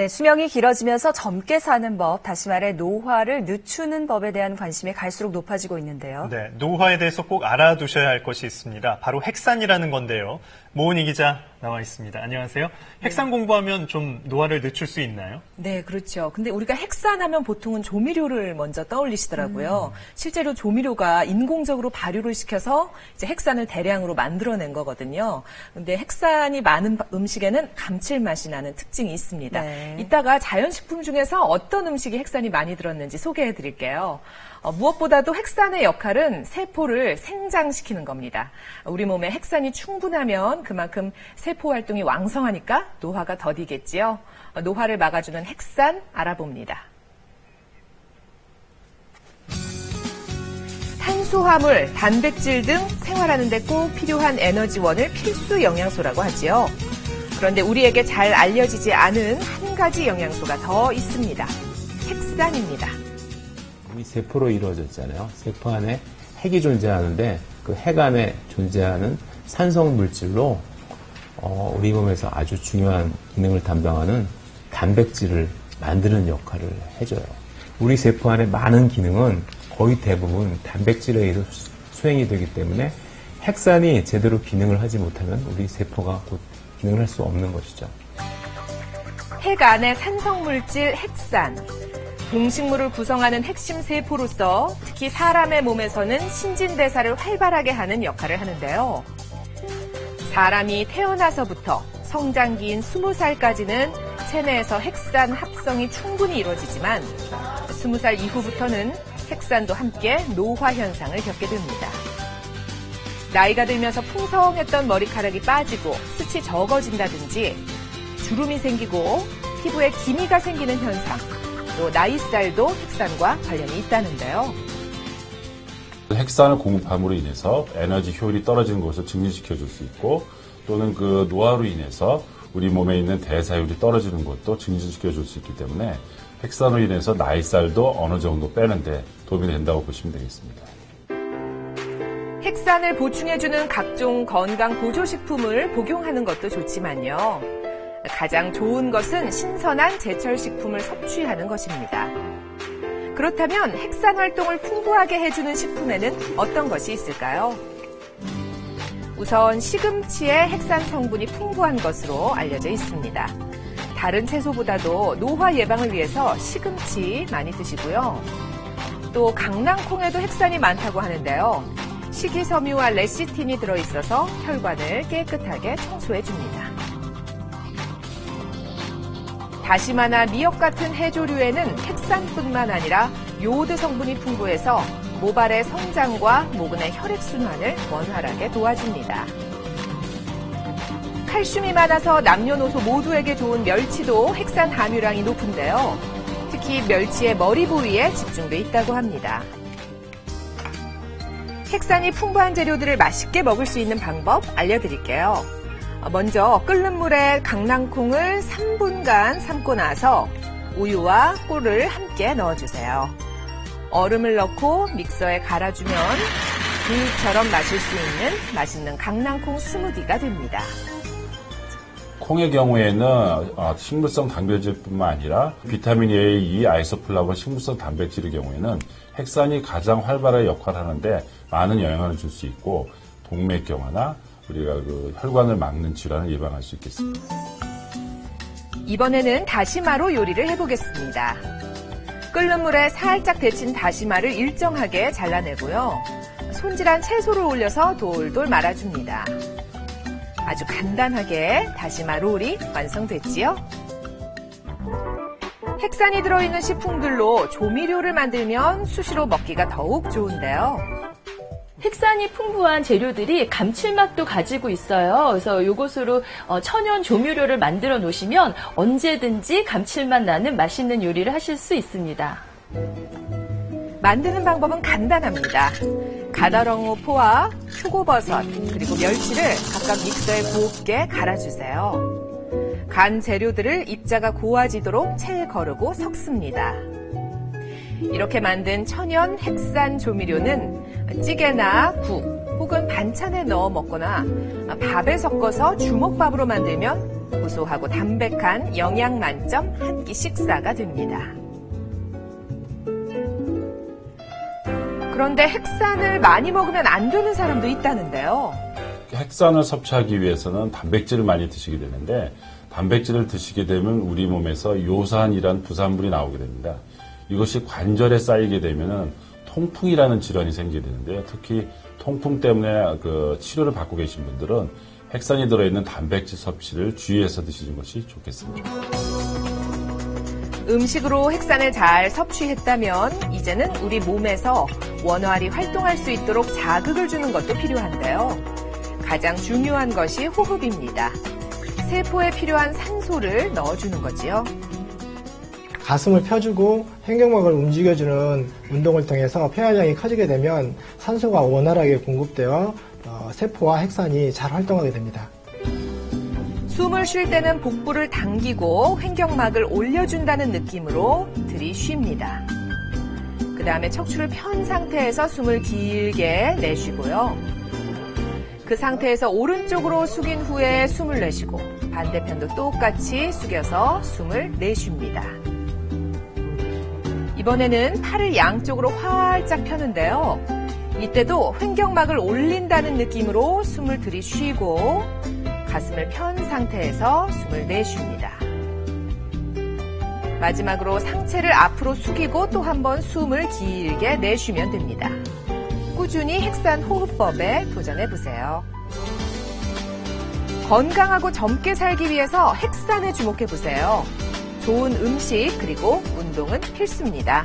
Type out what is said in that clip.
네, 수명이 길어지면서 젊게 사는 법, 다시 말해 노화를 늦추는 법에 대한 관심이 갈수록 높아지고 있는데요. 네, 노화에 대해서 꼭 알아두셔야 할 것이 있습니다. 바로 핵산이라는 건데요. 모은희 기자 나와 있습니다. 안녕하세요. 핵산 공부하면 좀 노화를 늦출 수 있나요? 네, 그렇죠. 근데 우리가 핵산하면 보통은 조미료를 먼저 떠올리시더라고요. 실제로 조미료가 인공적으로 발효를 시켜서 이제 핵산을 대량으로 만들어낸 거거든요. 근데 핵산이 많은 음식에는 감칠맛이 나는 특징이 있습니다. 네. 이따가 자연식품 중에서 어떤 음식이 핵산이 많이 들었는지 소개해 드릴게요. 무엇보다도 핵산의 역할은 세포를 생장시키는 겁니다. 우리 몸에 핵산이 충분하면 그만큼 세포 활동이 왕성하니까 노화가 더디겠지요. 노화를 막아주는 핵산 알아봅니다. 탄수화물, 단백질 등 생활하는 데 꼭 필요한 에너지원을 필수 영양소라고 하지요. 그런데 우리에게 잘 알려지지 않은 한 가지 영양소가 더 있습니다. 핵산입니다. 우리 세포로 이루어졌잖아요. 세포 안에 핵이 존재하는데 그 핵 안에 존재하는 산성 물질로 우리 몸에서 아주 중요한 기능을 담당하는 단백질을 만드는 역할을 해줘요. 우리 세포 안에 많은 기능은 거의 대부분 단백질에 의해서 수행이 되기 때문에 핵산이 제대로 기능을 하지 못하면 우리 세포가 곧 기능을 할 수 없는 것이죠. 핵 안의 산성 물질 핵산. 동식물을 구성하는 핵심 세포로서 특히 사람의 몸에서는 신진대사를 활발하게 하는 역할을 하는데요. 사람이 태어나서부터 성장기인 20살까지는 체내에서 핵산 합성이 충분히 이루어지지만 20살 이후부터는 핵산도 함께 노화 현상을 겪게 됩니다. 나이가 들면서 풍성했던 머리카락이 빠지고 숱이 적어진다든지 주름이 생기고 피부에 기미가 생기는 현상, 또 나이살도 핵산과 관련이 있다는데요. 핵산을 공급함으로 인해서 에너지 효율이 떨어지는 것을 증진시켜 줄 수 있고 또는 그 노화로 인해서 우리 몸에 있는 대사율이 떨어지는 것도 증진시켜 줄 수 있기 때문에 핵산으로 인해서 나이살도 어느 정도 빼는데 도움이 된다고 보시면 되겠습니다. 핵산을 보충해주는 각종 건강 보조식품을 복용하는 것도 좋지만요. 가장 좋은 것은 신선한 제철 식품을 섭취하는 것입니다. 그렇다면 핵산 활동을 풍부하게 해주는 식품에는 어떤 것이 있을까요? 우선 시금치의 핵산 성분이 풍부한 것으로 알려져 있습니다. 다른 채소보다도 노화 예방을 위해서 시금치 많이 드시고요. 또 강낭콩에도 핵산이 많다고 하는데요. 식이섬유와 레시틴이 들어있어서 혈관을 깨끗하게 청소해줍니다. 다시마나 미역 같은 해조류에는 핵산뿐만 아니라 요오드 성분이 풍부해서 모발의 성장과 모근의 혈액순환을 원활하게 도와줍니다. 칼슘이 많아서 남녀노소 모두에게 좋은 멸치도 핵산 함유량이 높은데요. 특히 멸치의 머리 부위에 집중돼 있다고 합니다. 핵산이 풍부한 재료들을 맛있게 먹을 수 있는 방법 알려드릴게요. 먼저 끓는 물에 강낭콩을 3분간 삶고 나서 우유와 꿀을 함께 넣어주세요. 얼음을 넣고 믹서에 갈아주면 우유처럼 마실 수 있는 맛있는 강낭콩 스무디가 됩니다. 콩의 경우에는 식물성 단백질뿐만 아니라 비타민 A, E, 아이소플라본 식물성 단백질의 경우에는 핵산이 가장 활발하게 역할을 하는데 많은 영향을 줄 수 있고 동맥경화나 우리가 그 혈관을 막는 질환을 예방할 수 있겠습니다. 이번에는 다시마로 요리를 해보겠습니다. 끓는 물에 살짝 데친 다시마를 일정하게 잘라내고요. 손질한 채소를 올려서 돌돌 말아줍니다. 아주 간단하게 다시마 롤이 완성됐지요? 핵산이 들어있는 식품들로 조미료를 만들면 수시로 먹기가 더욱 좋은데요. 핵산이 풍부한 재료들이 감칠맛도 가지고 있어요. 그래서 이것으로 천연 조미료를 만들어 놓으시면 언제든지 감칠맛 나는 맛있는 요리를 하실 수 있습니다. 만드는 방법은 간단합니다. 가다랑어 포와 표고버섯 그리고 멸치를 각각 믹서에 곱게 갈아주세요. 간 재료들을 입자가 고와지도록 채에 거르고 섞습니다. 이렇게 만든 천연 핵산 조미료는 찌개나 국 혹은 반찬에 넣어 먹거나 밥에 섞어서 주먹밥으로 만들면 고소하고 담백한 영양 만점 한 끼 식사가 됩니다. 그런데 핵산을 많이 먹으면 안 되는 사람도 있다는데요. 핵산을 섭취하기 위해서는 단백질을 많이 드시게 되는데 단백질을 드시게 되면 우리 몸에서 요산이라는 부산물이 나오게 됩니다. 이것이 관절에 쌓이게 되면은 통풍이라는 질환이 생기게 되는데요. 특히 통풍 때문에 치료를 받고 계신 분들은 핵산이 들어있는 단백질 섭취를 주의해서 드시는 것이 좋겠습니다. 음식으로 핵산을 잘 섭취했다면 이제는 우리 몸에서 원활히 활동할 수 있도록 자극을 주는 것도 필요한데요. 가장 중요한 것이 호흡입니다. 세포에 필요한 산소를 넣어주는 거지요. 가슴을 펴주고 횡격막을 움직여주는 운동을 통해서 폐활량이 커지게 되면 산소가 원활하게 공급되어 세포와 핵산이 잘 활동하게 됩니다. 숨을 쉴 때는 복부를 당기고 횡격막을 올려준다는 느낌으로 들이쉽니다. 그 다음에 척추를 편 상태에서 숨을 길게 내쉬고요. 그 상태에서 오른쪽으로 숙인 후에 숨을 내쉬고 반대편도 똑같이 숙여서 숨을 내쉽니다. 이번에는 팔을 양쪽으로 활짝 펴는데요. 이때도 횡격막을 올린다는 느낌으로 숨을 들이쉬고 가슴을 편 상태에서 숨을 내쉽니다. 마지막으로 상체를 앞으로 숙이고 또 한 번 숨을 길게 내쉬면 됩니다. 꾸준히 핵산 호흡법에 도전해보세요. 건강하고 젊게 살기 위해서 핵산에 주목해보세요. 좋은 음식 그리고 운동은 필수입니다.